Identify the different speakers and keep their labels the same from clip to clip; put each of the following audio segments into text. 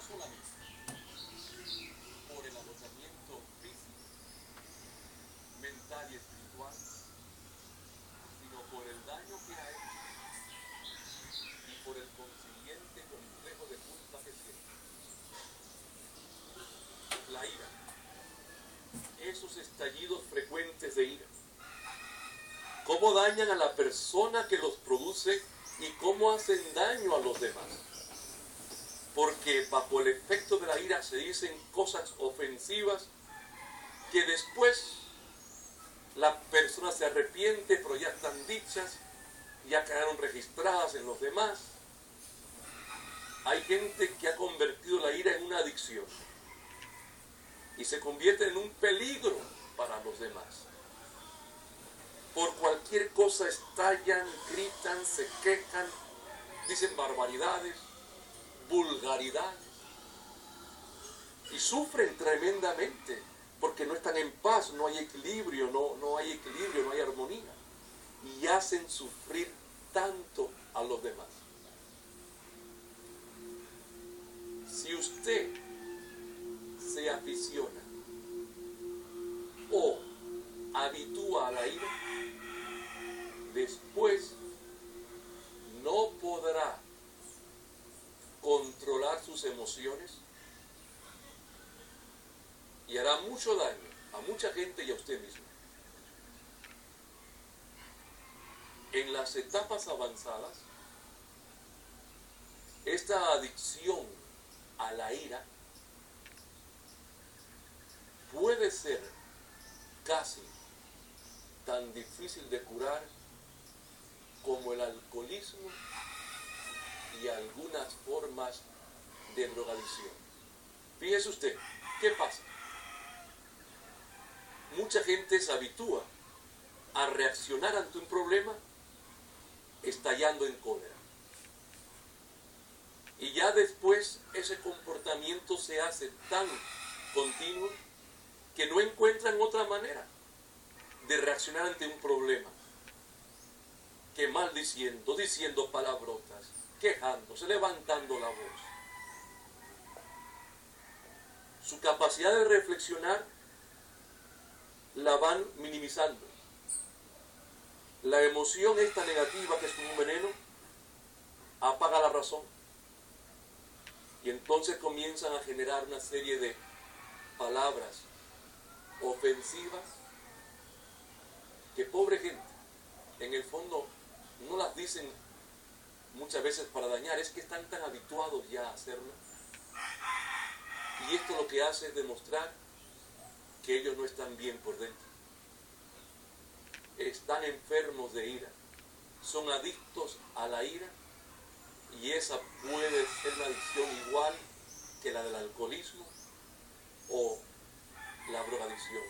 Speaker 1: solamente por el agotamiento físico, mental y espiritual, sino por el daño que ha hecho y por el consiguiente complejo de culpa que tiene. La ira, esos estallidos frecuentes de ira, cómo dañan a la persona que los produce y cómo hacen daño a los demás. Porque bajo el efecto de la ira se dicen cosas ofensivas que después la persona se arrepiente, pero ya están dichas, ya quedaron registradas en los demás. Hay gente que ha convertido la ira en una adicción y se convierte en un peligro para los demás. Por cualquier cosa estallan, gritan, se quejan, dicen barbaridades, vulgaridades y sufren tremendamente porque no están en paz, no hay equilibrio, no hay equilibrio, no hay armonía y hacen sufrir tanto a los demás. Si usted se aficiona o habitúa a la ira, después no podrá controlar sus emociones y hará mucho daño a mucha gente y a usted mismo. En las etapas avanzadas, esta adicción a la ira puede ser casi tan difícil de curar como el alcoholismo y algunas formas de drogadicción. Fíjese usted, ¿qué pasa? Mucha gente se habitúa a reaccionar ante un problema estallando en cólera. Y ya después ese comportamiento se hace tan continuo que no encuentran otra manera de reaccionar ante un problema que maldiciendo, diciendo palabrotas, quejándose, levantando la voz. Su capacidad de reflexionar la van minimizando. La emoción esta negativa, que es como un veneno, apaga la razón. Y entonces comienzan a generar una serie de palabras ofensivas que, pobre gente, en el fondo no las dicen muchas veces para dañar, es que están tan habituados ya a hacerlo. Y esto lo que hace es demostrar que ellos no están bien por dentro. Están enfermos de ira, son adictos a la ira, y esa puede ser una adicción igual que la del alcoholismo o la drogadicción.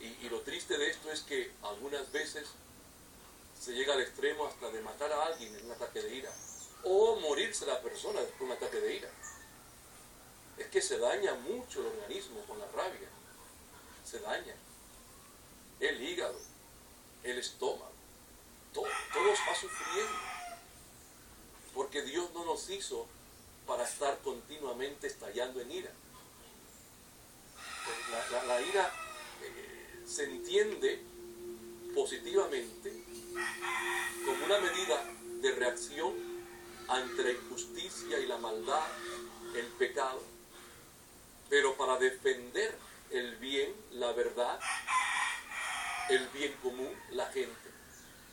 Speaker 1: Y lo triste de esto es que algunas veces se llega al extremo hasta de matar a alguien en un ataque de ira, o morirse la persona después de un ataque de ira. Es que se daña mucho el organismo con la rabia, se daña el hígado, el estómago, todo va sufriendo, porque Dios no nos hizo para estar continuamente estallando en ira. La ira se entiende positivamente como una medida de reacción ante la injusticia y la maldad, el pecado, pero para defender el bien, la verdad, el bien común, la gente.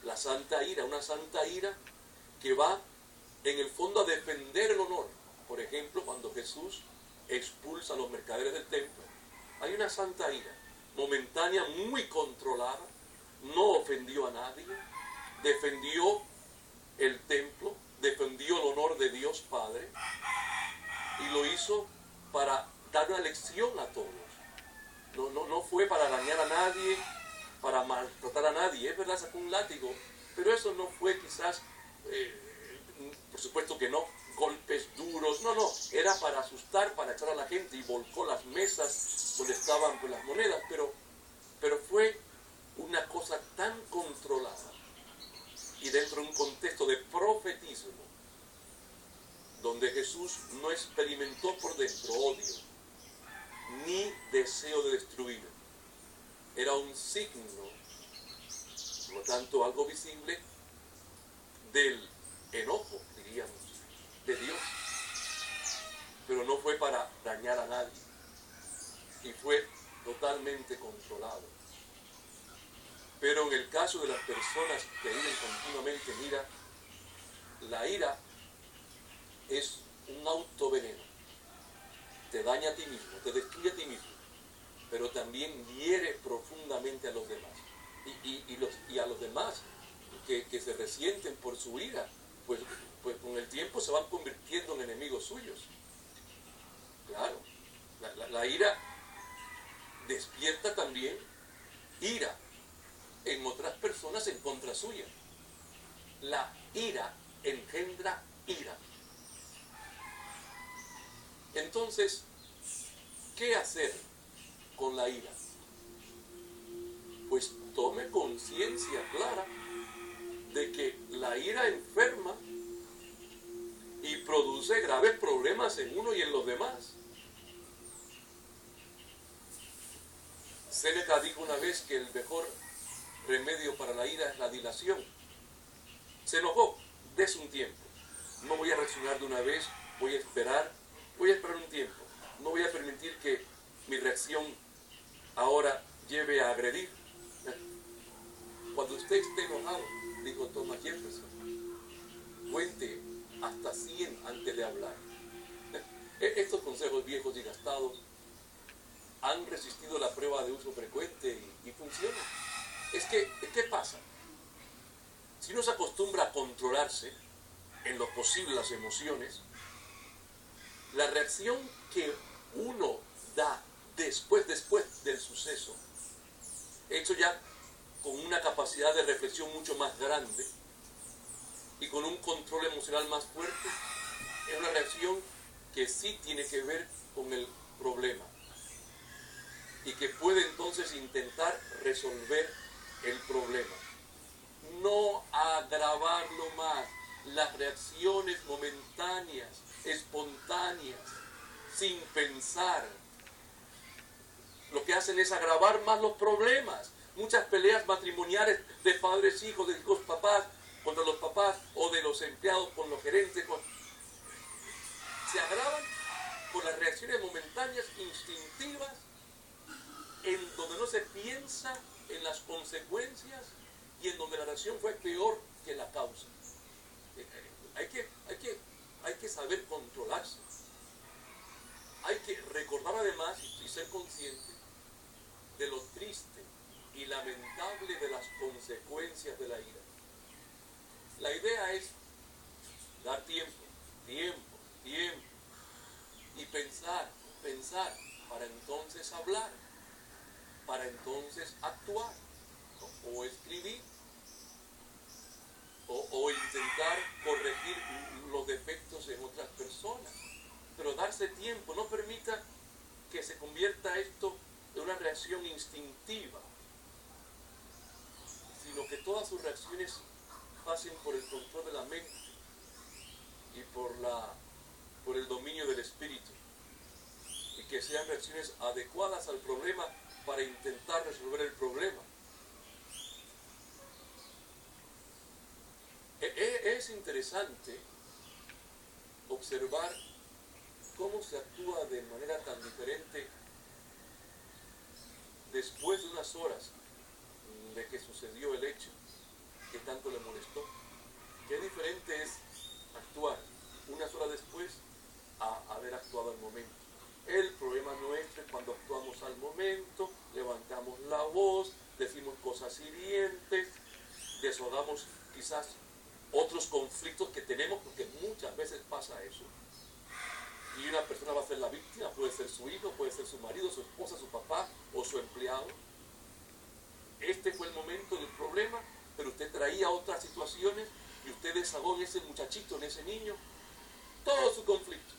Speaker 1: La santa ira, una santa ira que va en el fondo a defender el honor. Por ejemplo, cuando Jesús expulsa a los mercaderes del templo, hay una santa ira, momentánea, muy controlada, no ofendió a nadie, defendió el templo, defendió el honor de Dios Padre, y lo hizo para dar una lección a todos. No fue para dañar a nadie, para maltratar a nadie. Es verdad, sacó un látigo, pero eso no fue quizás, por supuesto que no, golpes duros, no, era para asustar, para echar a la gente, y volcó las mesas donde estaban pues las monedas, pero fue una cosa tan controlada y dentro de un contexto de profetismo, donde donde Jesús no experimentó por dentro odio, ni deseo de destruir. Era un signo, por lo tanto algo visible, del enojo, diríamos, de Dios. Pero no fue para dañar a nadie, y fue totalmente controlado. Pero en el caso de las personas que viven continuamente en ira, la ira es un autoveneno. Te daña a ti mismo, te destruye a ti mismo, pero también hiere profundamente a los demás. Y a los demás que se resienten por su ira, pues con el tiempo se van convirtiendo en enemigos suyos. Claro, la ira despierta también ira en otras personas en contra suya. La ira engendra ira. Entonces, ¿qué hacer con la ira? Pues tome conciencia clara de que la ira enferma y produce graves problemas en uno y en los demás. Séneca dijo una vez que el mejor remedio para la ira es la dilación. Se enojó, dése un tiempo. No voy a reaccionar de una vez, voy a esperar un tiempo. No voy a permitir que mi reacción ahora lleve a agredir. Cuando usted esté enojado, dijo Thomas Jefferson, cuente hasta 100 antes de hablar. Estos consejos viejos y gastados han resistido la prueba de uso frecuente y funcionan. ¿Qué pasa? Si uno se acostumbra a controlarse en lo posible las emociones, la reacción que uno da después del suceso, hecho ya con una capacidad de reflexión mucho más grande y con un control emocional más fuerte, es una reacción que sí tiene que ver con el problema y que puede entonces intentar resolver el problema, no agravarlo más. Las reacciones momentáneas, espontáneas, sin pensar, lo que hacen es agravar más los problemas. Muchas peleas matrimoniales de padres, hijos, de hijos, papás, contra los papás, o de los empleados con los gerentes, se agravan por las reacciones momentáneas, instintivas, en donde no se piensa en las consecuencias y en donde la reacción fue peor que la causa. Hay que saber controlarse. Hay que recordar además y ser consciente de lo triste y lamentable de las consecuencias de la ira. La idea es dar tiempo y pensar, para entonces hablar, para entonces actuar o escribir o intentar corregir los defectos en otras personas. Pero darse tiempo, no permita que se convierta esto en una reacción instintiva, sino que todas sus reacciones pasen por el control de la mente y por el dominio del espíritu, y que sean reacciones adecuadas al problema para intentar resolver el problema. Es interesante observar cómo se actúa de manera tan diferente después de unas horas de que sucedió el hecho que tanto le molestó. Qué diferente es actuar unas horas después a haber actuado al momento. El problema nuestro es cuando actuamos al momento, levantamos la voz, decimos cosas hirientes, desahogamos quizás otros conflictos que tenemos, porque muchas veces pasa eso. Y una persona va a ser la víctima, puede ser su hijo, puede ser su marido, su esposa, su papá o su empleado. Este fue el momento del problema, pero usted traía otras situaciones y usted desahogó en ese muchachito, en ese niño, todo su conflicto.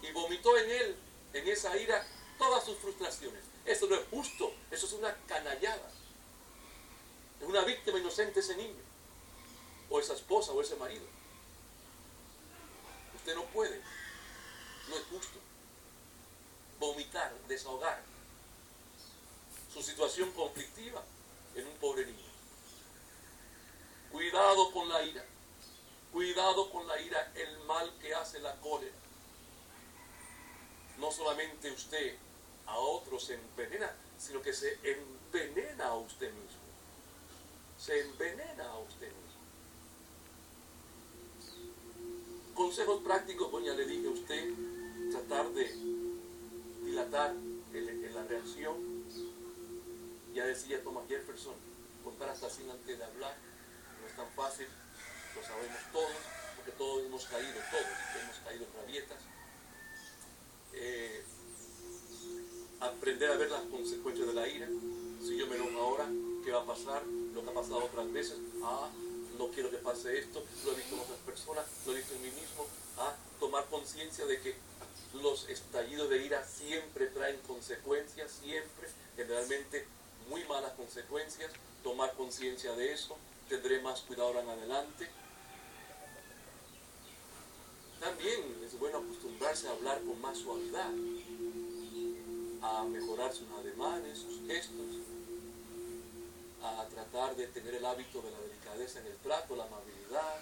Speaker 1: Y vomitó en él, en esa ira, todas sus frustraciones. Eso no es justo, eso es una canallada. Es una víctima inocente ese niño, o esa esposa, o ese marido. usted no puede. No es justo. Vomitar, desahogar su situación conflictiva en un pobre niño. Cuidado con la ira. Cuidado con la ira, el mal que hace la cólera. No solamente usted a otros se envenena, sino que se envenena a usted mismo. Se envenena a usted mismo. Consejos prácticos, pues ya le dije a usted, tratar de dilatar en la reacción. Ya decía Thomas Jefferson, contar hasta 100 antes de hablar. No es tan fácil, lo sabemos todos, porque todos hemos caído en rabietas. Aprender a ver las consecuencias de la ira. Si yo me enojo ahora, ¿qué va a pasar? Lo que ha pasado otras veces. No quiero que pase esto, lo he visto en otras personas, lo he visto en mí mismo. Tomar conciencia de que los estallidos de ira siempre traen consecuencias, siempre, generalmente muy malas consecuencias. Tomar conciencia de eso, tendré más cuidado ahora en adelante. También es bueno acostumbrarse a hablar con más suavidad, a mejorar sus ademanes, sus gestos, a tratar de tener el hábito de la delicadeza en el trato, la amabilidad,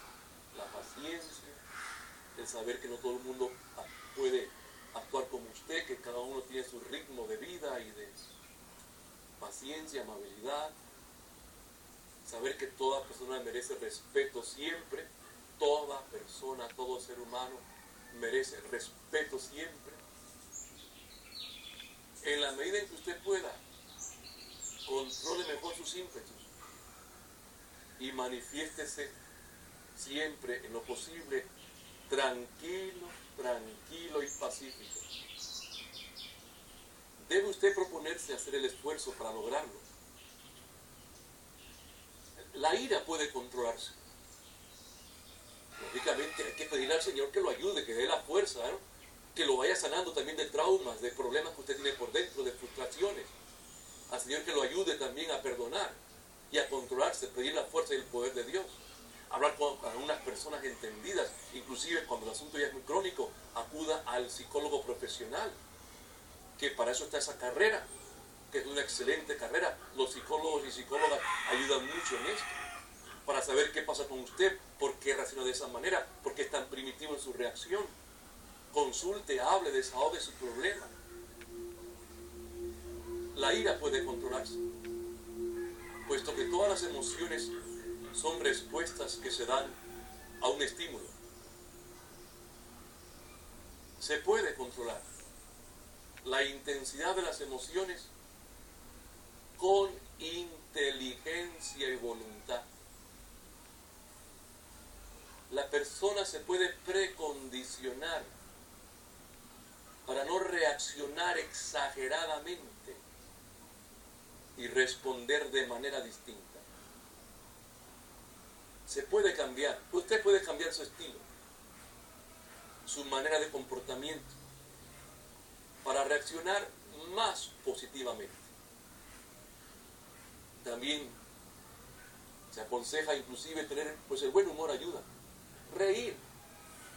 Speaker 1: la paciencia, el saber que no todo el mundo puede actuar como usted, que cada uno tiene su ritmo de vida y de paciencia, amabilidad, saber que toda persona merece respeto siempre, toda persona, todo ser humano merece respeto siempre. En la medida en que usted pueda, controle mejor sus ímpetus y manifiéstese siempre en lo posible tranquilo, tranquilo y pacífico. Debe usted proponerse hacer el esfuerzo para lograrlo. La ira puede controlarse. Lógicamente hay que pedirle al Señor que lo ayude, que dé la fuerza, ¿no? Que lo vaya sanando también de traumas, de problemas que usted tiene por dentro, de frustraciones. Al Señor que lo ayude también a perdonar y a controlarse, pedir la fuerza y el poder de Dios. Hablar con unas personas entendidas, inclusive cuando el asunto ya es muy crónico, acuda al psicólogo profesional, que para eso está esa carrera, que es una excelente carrera. Los psicólogos y psicólogas ayudan mucho en esto, para saber qué pasa con usted, por qué reacciona de esa manera, por qué es tan primitivo en su reacción. Consulte, hable, desahogue su problema. La ira puede controlarse, puesto que todas las emociones son respuestas que se dan a un estímulo. Se puede controlar la intensidad de las emociones con inteligencia y voluntad. La persona se puede precondicionar para no reaccionar exageradamente y responder de manera distinta. Se puede cambiar, usted puede cambiar su estilo, su manera de comportamiento, para reaccionar más positivamente. También se aconseja inclusive tener, pues el buen humor ayuda. Reír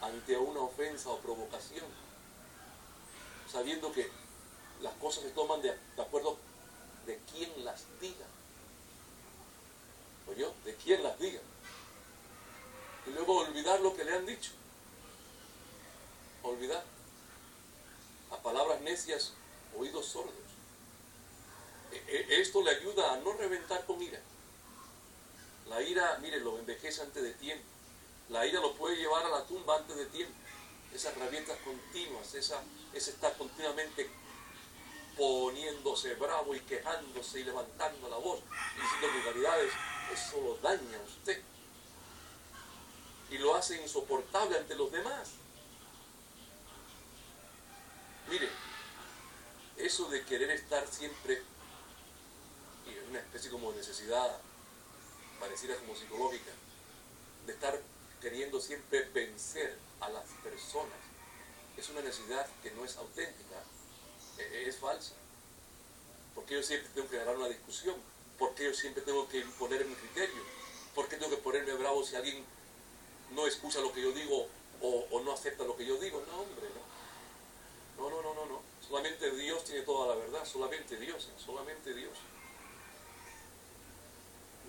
Speaker 1: ante una ofensa o provocación, sabiendo que las cosas se toman de acuerdo de quién las diga. ¿Oyó? De quién las diga. Y luego olvidar lo que le han dicho. Olvidar. A palabras necias, oídos sordos. Esto le ayuda a no reventar con ira. La ira, mire, lo envejece antes de tiempo. La ira lo puede llevar a la tumba antes de tiempo. Esas rabietas continuas, ese estar continuamente poniéndose bravo y quejándose y levantando la voz y diciendo vulgaridades, eso lo daña a usted y lo hace insoportable ante los demás. Mire, eso de querer estar siempre en una especie como de necesidad parecida como psicológica, de estar queriendo siempre vencer a las personas, es una necesidad que no es auténtica, es falsa. Porque yo siempre tengo que ganar una discusión, porque yo siempre tengo que imponer mi criterio, porque tengo que ponerme bravo si alguien no escucha lo que yo digo o no acepta lo que yo digo. No, hombre, no. No. Solamente Dios tiene toda la verdad, solamente Dios.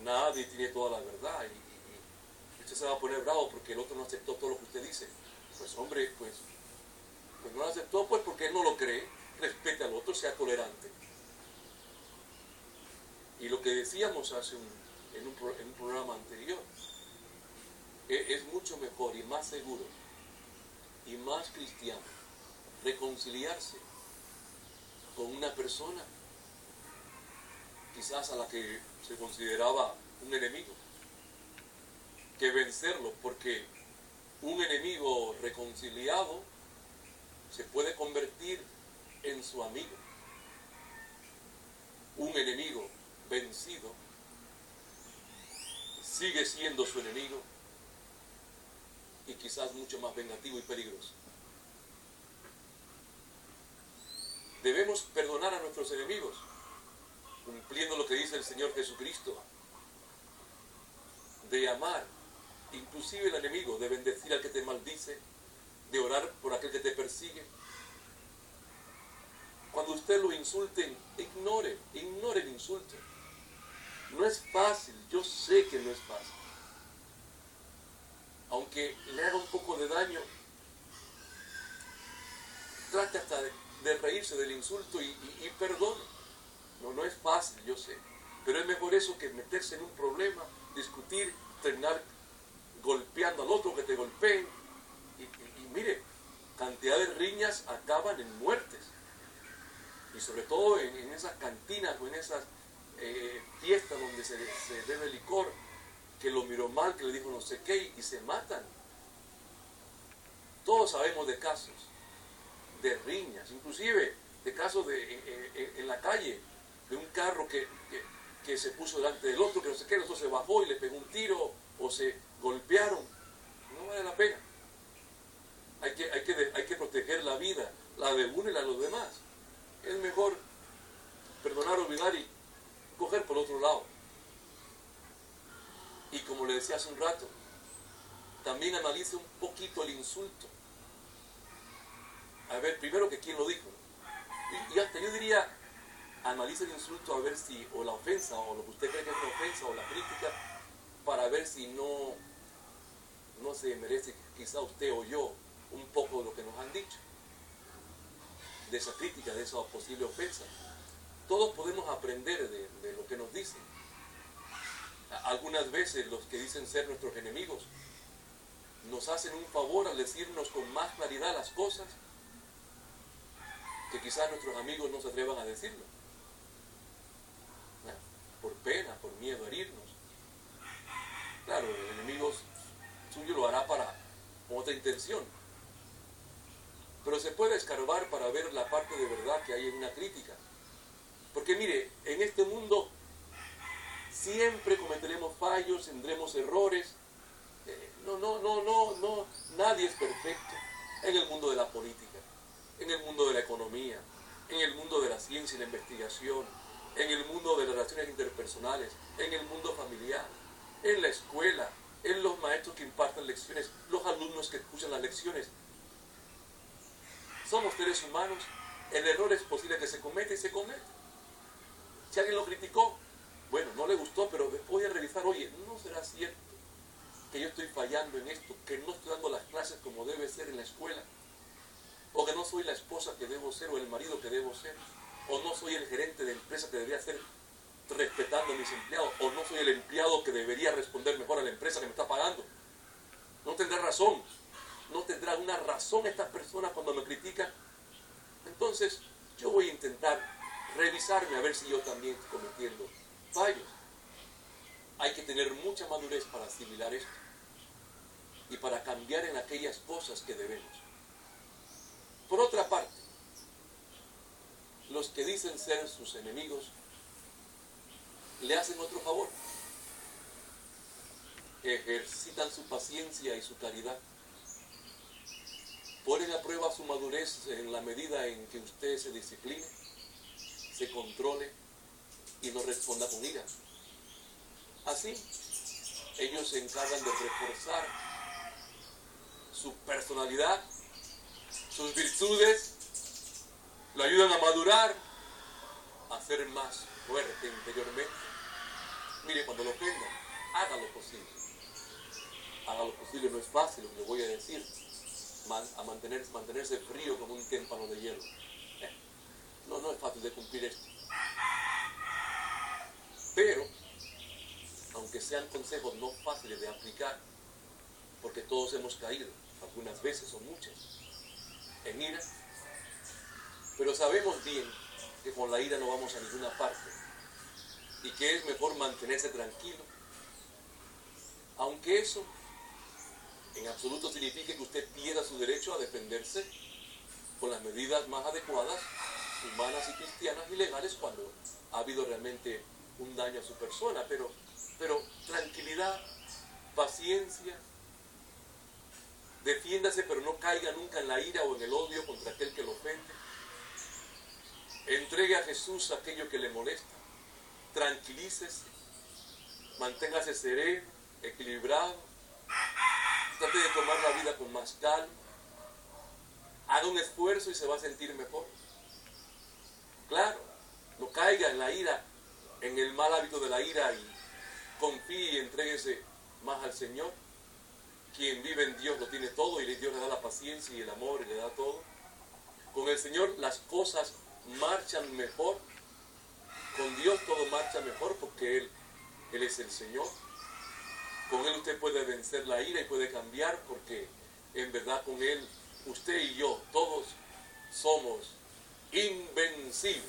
Speaker 1: Nadie tiene toda la verdad y usted se va a poner bravo porque el otro no aceptó todo lo que usted dice. Pues hombre, pues no lo aceptó pues porque él no lo cree. Respete al otro, sea tolerante. Y lo que decíamos en un programa anterior, es mucho mejor y más seguro y más cristiano reconciliarse con una persona quizás a la que se consideraba un enemigo, que vencerlo, porque un enemigo reconciliado se puede convertir en su amigo. Un enemigo vencido sigue siendo su enemigo y quizás mucho más vengativo y peligroso. Debemos perdonar a nuestros enemigos, cumpliendo lo que dice el Señor Jesucristo, de amar inclusive el enemigo, de bendecir al que te maldice, de orar por aquel que te persigue. Cuando usted lo insulten, ignore el insulto. No es fácil, yo sé que no es fácil. Aunque le haga un poco de daño, trate hasta de reírse del insulto y perdone. No es fácil, yo sé. Pero es mejor eso que meterse en un problema, discutir, terminar golpeando al otro, que te golpeen. Y mire, cantidad de riñas acaban en muertes. Y sobre todo en esas cantinas o en esas fiestas donde se bebe licor, que lo miró mal, que le dijo no sé qué, y se matan. Todos sabemos de casos de riñas, inclusive de casos en la calle, de un carro que se puso delante del otro, que no sé qué, el otro se bajó y le pegó un tiro, o se golpearon. No vale la pena. Hay que proteger la vida, la de uno y la de los demás. Es mejor perdonar, olvidar y coger por otro lado. Y como le decía hace un rato, también analice un poquito el insulto. A ver, primero que quién lo dijo. Y hasta yo diría, analice el insulto a ver si, o la ofensa, o lo que usted cree que es una ofensa, o la crítica, para ver si no se merece quizá usted o yo un poco de lo que nos han dicho, de esa crítica, de esa posible ofensa. Todos podemos aprender de lo que nos dicen. Algunas veces los que dicen ser nuestros enemigos nos hacen un favor al decirnos con más claridad las cosas que quizás nuestros amigos no se atrevan a decirlo, por pena, por miedo a herirnos. Claro, el enemigo suyo lo hará con otra intención, pero se puede escarbar para ver la parte de verdad que hay en una crítica. Porque mire, en este mundo siempre cometeremos fallos, tendremos errores. Nadie es perfecto. En el mundo de la política, en el mundo de la economía, en el mundo de la ciencia y la investigación, en el mundo de las relaciones interpersonales, en el mundo familiar, en la escuela, en los maestros que imparten lecciones, los alumnos que escuchan las lecciones. Somos seres humanos, el error es posible que se cometa y se comete. Si alguien lo criticó, bueno, no le gustó, pero voy a revisar, oye, ¿no será cierto que yo estoy fallando en esto, que no estoy dando las clases como debe ser en la escuela? O que no soy la esposa que debo ser, o el marido que debo ser, o no soy el gerente de empresa que debería ser respetando a mis empleados, o no soy el empleado que debería responder mejor a la empresa que me está pagando. No tendrá razón, no tendrá una razón esta persona cuando me critica. Entonces yo voy a intentar revisarme a ver si yo también estoy cometiendo fallos. Hay que tener mucha madurez para asimilar esto y para cambiar en aquellas cosas que debemos. Por otra parte, los que dicen ser sus enemigos le hacen otro favor. Ejercitan su paciencia y su caridad. Ponen a prueba su madurez en la medida en que usted se discipline, se controle y no responda con ira. Así, ellos se encargan de reforzar su personalidad, sus virtudes, lo ayudan a madurar, a ser más fuerte interiormente. Mire, cuando lo ofendan, haga lo posible. Haga lo posible, no es fácil lo que voy a decir. Mantenerse frío como un témpano de hielo. No es fácil de cumplir esto. Pero, aunque sean consejos no fáciles de aplicar, porque todos hemos caído, algunas veces o muchas, en ira, pero sabemos bien que con la ira no vamos a ninguna parte y que es mejor mantenerse tranquilo, aunque eso en absoluto signifique que usted pierda su derecho a defenderse con las medidas más adecuadas, humanas y cristianas y legales cuando ha habido realmente un daño a su persona, pero tranquilidad, paciencia, defiéndase pero no caiga nunca en la ira o en el odio contra aquel que lo ofende. Entregue a Jesús aquello que le molesta, tranquilícese, manténgase sereno, equilibrado, trate de tomar la vida con más calma, haga un esfuerzo y se va a sentir mejor. Claro, no caiga en la ira, en el mal hábito de la ira y confíe y entréguese más al Señor. Quien vive en Dios lo tiene todo y Dios le da la paciencia y el amor y le da todo. Con el Señor las cosas marchan mejor. Con Dios todo marcha mejor porque Él es el Señor. Con Él usted puede vencer la ira y puede cambiar porque en verdad con Él, usted y yo, todos somos invencibles.